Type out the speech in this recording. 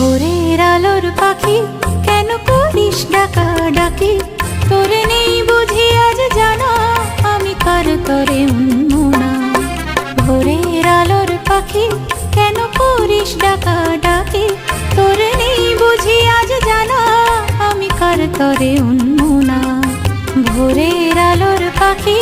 ভোরের আলোর পাখি কেন করিস ডাকা ডাকি? তোরে নেই বুঝি আজ জানা আমি কার তরে উন্মনা। ভোরের আলোর পাখি কেন করিস ডাকা ডাকি? তোরে নেই বুঝি আজ জানা আমি কার তরে উন্মনা। ভোরের আলোর পাখি